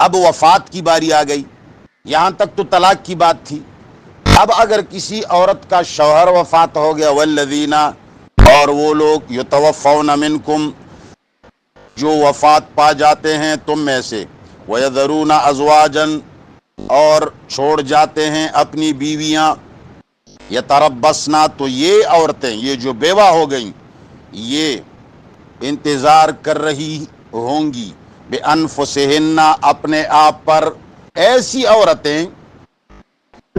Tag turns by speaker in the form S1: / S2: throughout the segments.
S1: اب وفات کی باری آ گئی، یہاں تک تو طلاق کی بات تھی۔ اب اگر کسی عورت کا شوہر وفات ہو گیا، والذین، اور وہ لوگ یتوفون منکم، جو وفات پا جاتے ہیں تم میں سے، ویذرون ازواجا، اور چھوڑ جاتے ہیں اپنی بیویاں، یتربصنا، تو یہ عورتیں، یہ جو بیوہ ہو گئیں، یہ انتظار کر رہی ہوں گی بانفسہن، اپنے آپ پر، ایسی عورتیں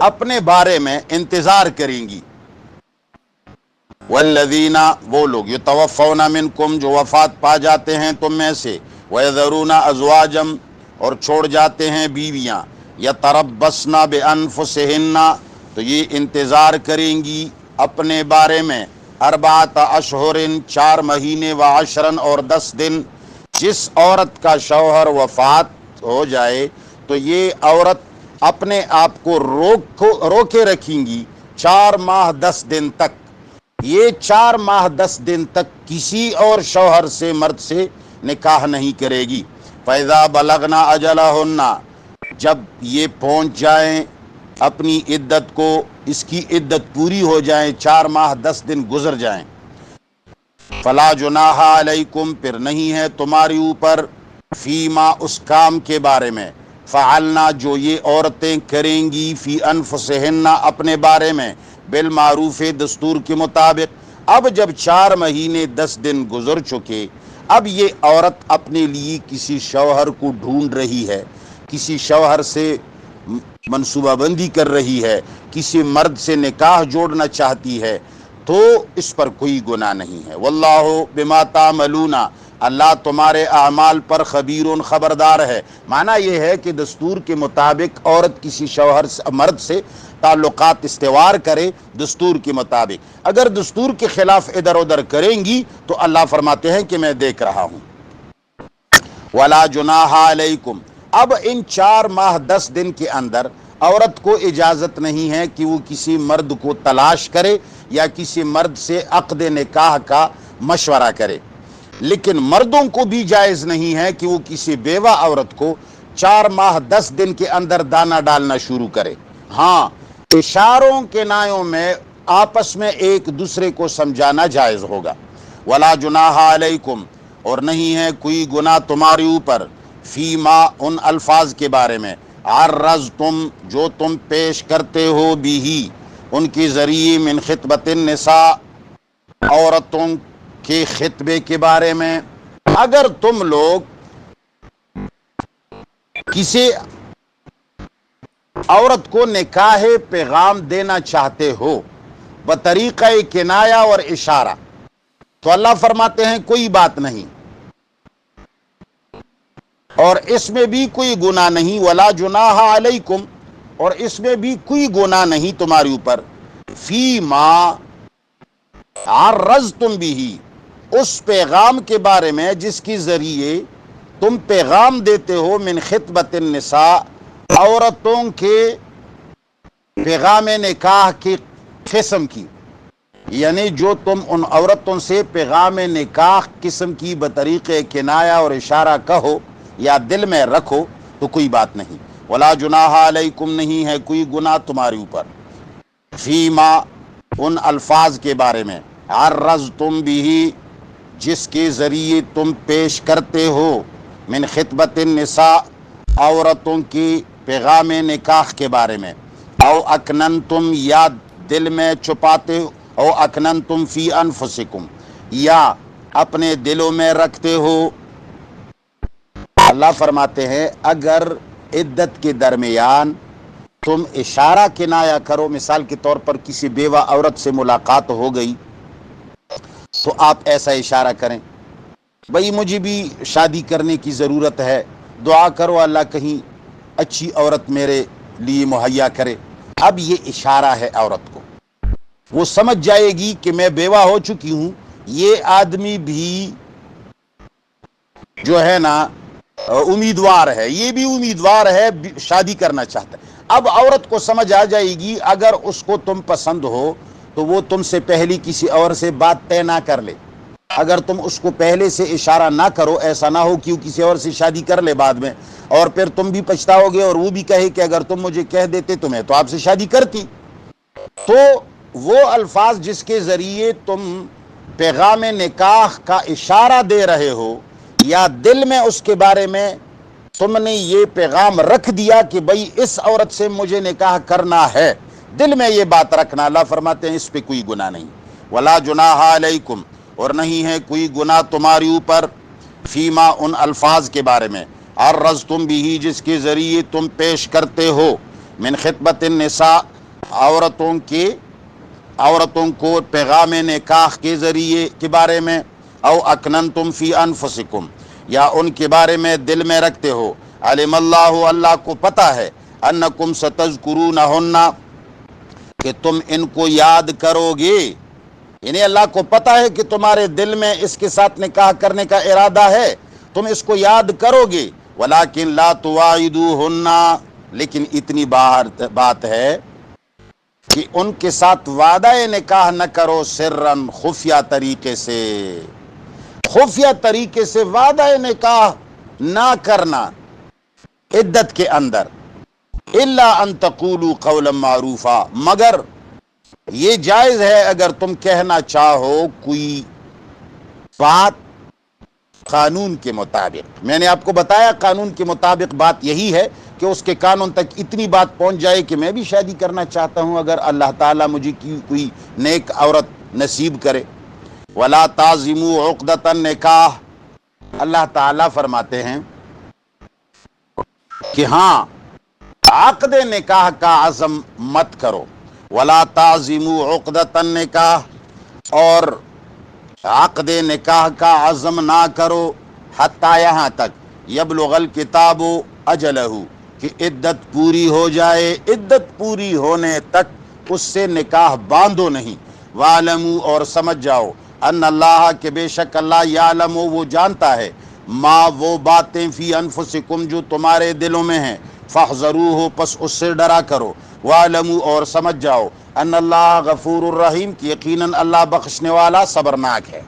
S1: اپنے بارے میں انتظار کریں گی۔ والذین، وہ لوگ، یتوفون منکم، جو وفات پا جاتے ہیں تم میں سے، ویذرون ازواجا، اور چھوڑ جاتے ہیں بیویاں، یتربصن بانفسہن، تو یہ انتظار کریں گی اپنے بارے میں، اربعۃ اشہر، 4 مہینے، وعشرا، اور 10 دن۔ جس عورت کا شوہر وفات ہو جائے تو یہ عورت اپنے آپ کو روکے رکھیں گی 4 ماہ 10 دن تک۔ یہ 4 ماہ 10 دن تک کسی اور شوہر سے، مرد سے نکاح نہیں کرے گی۔ فَإِذَا بَلَغْنَا أَجَلَهُنَّ، جب یہ پہنچ جائیں اپنی عدت کو، اس کی عدت پوری ہو جائیں، 4 ماہ 10 دن گزر جائیں، فَلَا جُنَاحَ عَلَيْكُمْ، پھر نہیں ہے تمہاری اوپر، فیما، اس کام کے بارے میں، فعلنا، جو یہ عورتیں کریں گی، فی انفسہن، اپنے بارے میں، بالمعروف، دستور کے مطابق۔ اب جب 4 مہینے 10 دن گزر چکے، اب یہ عورت اپنے لیے کسی شوہر کو ڈھونڈ رہی ہے، کسی شوہر سے منصوبہ بندی کر رہی ہے، کسی مرد سے نکاح جوڑنا چاہتی ہے، تو اس پر کوئی گناہ نہیں ہے۔ واللہ بما تعملون، اللہ تمہارے اعمال پر خبیر، خبردار ہے۔ معنی یہ ہے کہ دستور کے مطابق عورت کسی شوہر سے، مرد سے تعلقات استوار کرے دستور کے مطابق۔ اگر دستور کے خلاف ادھر ادھر کریں گی تو اللہ فرماتے ہیں کہ میں دیکھ رہا ہوں۔ ولا جناح علیکم، اب ان 4 ماہ 10 دن کے اندر عورت کو اجازت نہیں ہے کہ وہ کسی مرد کو تلاش کرے یا کسی مرد سے عقد نکاح کا مشورہ کرے، لیکن مردوں کو بھی جائز نہیں ہے کہ وہ کسی بیوہ عورت کو 4 ماہ 10 دن کے اندر دانہ ڈالنا شروع کرے۔ ہاں، اشاروں کے نایوں میں آپس میں ایک دوسرے کو سمجھانا جائز ہوگا۔ ولا جناح علیکم، اور نہیں ہے کوئی گناہ تمہارے اوپر، فیما، ان الفاظ کے بارے میں، عرضتم، جو تم پیش کرتے ہو، بھی، ان کے ذریعے، من خطبۃ النساء، عورتوں کے خطبے کے بارے میں۔ اگر تم لوگ کسی عورت کو نکاح پیغام دینا چاہتے ہو بطریقہ کنایہ اور اشارہ، تو اللہ فرماتے ہیں کوئی بات نہیں، اور اس میں بھی کوئی گناہ نہیں۔ ولا جناح علیکم، اور اس میں بھی کوئی گناہ نہیں تمہارے اوپر، فیما عرضتم بھی، اس پیغام کے بارے میں جس کے ذریعے تم پیغام دیتے ہو، من خطبۃ النساء، عورتوں کے پیغام نکاح کی قسم کی، یعنی جو تم ان عورتوں سے پیغام نکاح قسم کی بطریق کنایہ اور اشارہ کہو یا دل میں رکھو تو کوئی بات نہیں۔ ولا جناح علیکم، نہیں ہے کوئی گناہ تمہارے اوپر، فیما، ان الفاظ کے بارے میں، عرضتم بھی، جس کے ذریعے تم پیش کرتے ہو، من خطبۃ النساء، عورتوں کی پیغام نکاح کے بارے میں، او اکننتم، یا دل میں چھپاتے ہو، او اکننتم فی انفسکم، یا اپنے دلوں میں رکھتے ہو۔ اللہ فرماتے ہیں اگر عدت کے درمیان تم اشارہ کنایہ کرو، مثال کے طور پر کسی بیوہ عورت سے ملاقات ہو گئی تو آپ ایسا اشارہ کریں، بھئی مجھے بھی شادی کرنے کی ضرورت ہے، دعا کرو اللہ کہیں اچھی عورت میرے لیے مہیا کرے۔ اب یہ اشارہ ہے عورت کو، وہ سمجھ جائے گی کہ میں بیوہ ہو چکی ہوں، یہ آدمی بھی جو ہے نا امیدوار ہے، یہ بھی امیدوار ہے، شادی کرنا چاہتا ہے۔ اب عورت کو سمجھ آ جائے گی اگر اس کو تم پسند ہو تو وہ تم سے پہلی کسی اور سے بات طے نہ کر لے، اگر تم اس کو پہلے سے اشارہ نہ کرو، ایسا نہ ہو کہ وہ کسی اور سے شادی کر لے بعد میں، اور پھر تم بھی پچھتاؤ گے اور وہ بھی کہے کہ اگر تم مجھے کہہ دیتے تو میں تو آپ سے شادی کرتی۔ تو وہ الفاظ جس کے ذریعے تم پیغام نکاح کا اشارہ دے رہے ہو، یا دل میں اس کے بارے میں تم نے یہ پیغام رکھ دیا کہ بھئی اس عورت سے مجھے نکاح کرنا ہے، دل میں یہ بات رکھنا، اللہ فرماتے ہیں اس پہ کوئی گناہ نہیں۔ ولا جناح علیکم، اور نہیں ہے کوئی گناہ تمہاری اوپر، فیما ان الفاظ کے بارے میں، عرضتم بھی جس کے ذریعے تم پیش کرتے ہو، من خطبت النساء عورتوں کو پیغام نکاح کے ذریعے کے بارے میں، او اکننتم فی انفسکم، یا ان کے بارے میں دل میں رکھتے ہو، علم اللہ، اللہ کو پتہ ہے، انکم ستذکرونہن، کہ تم ان کو یاد کرو گے، یعنی اللہ کو پتہ ہے کہ تمہارے دل میں اس کے ساتھ نکاح کرنے کا ارادہ ہے، تم اس کو یاد کرو گے، ولیکن لا تواعدوہن، لیکن اتنی بات ہے کہ ان کے ساتھ وعدہ نکاح نہ کرو، سرن، خفیہ طریقے سے، خفیہ طریقے سے وعدہ نکاح نہ کرنا عدت کے اندر، الا ان تقولوا قولا معروفا، مگر یہ جائز ہے اگر تم کہنا چاہو کوئی بات قانون کے مطابق۔ میں نے آپ کو بتایا قانون کے مطابق بات یہی ہے کہ اس کے قانون تک اتنی بات پہنچ جائے کہ میں بھی شادی کرنا چاہتا ہوں اگر اللہ تعالیٰ مجھے کوئی نیک عورت نصیب کرے۔ ولا تعزموا عقدۃ النکاح، اللہ تعالیٰ فرماتے ہیں کہ ہاں عقد نکاح کا عزم مت کرو، ولا تعزموا عقدۃ النکاح، اور عقد نکاح کا عزم نہ کرو، حتیٰ یہاں تک، یبلغ الکتاب اجلہ، کہ عدت پوری ہو جائے، عدت پوری ہونے تک اس سے نکاح باندھو نہیں۔ وَاعْلَمُوا، اور سمجھ جاؤ، ان اللہ، کہ بے شک اللہ، یعلم، وہ جانتا ہے، ما، وہ باتیں، فی انفسکم، جو تمہارے دلوں میں ہیں، فاحذروہ، پس اس سے ڈرا کرو۔ وَاعْلَمُوا، اور سمجھ جاؤ، ان اللہ غفور الرحیم، کہ یقیناً اللہ بخشنے والا صبرناک ہے۔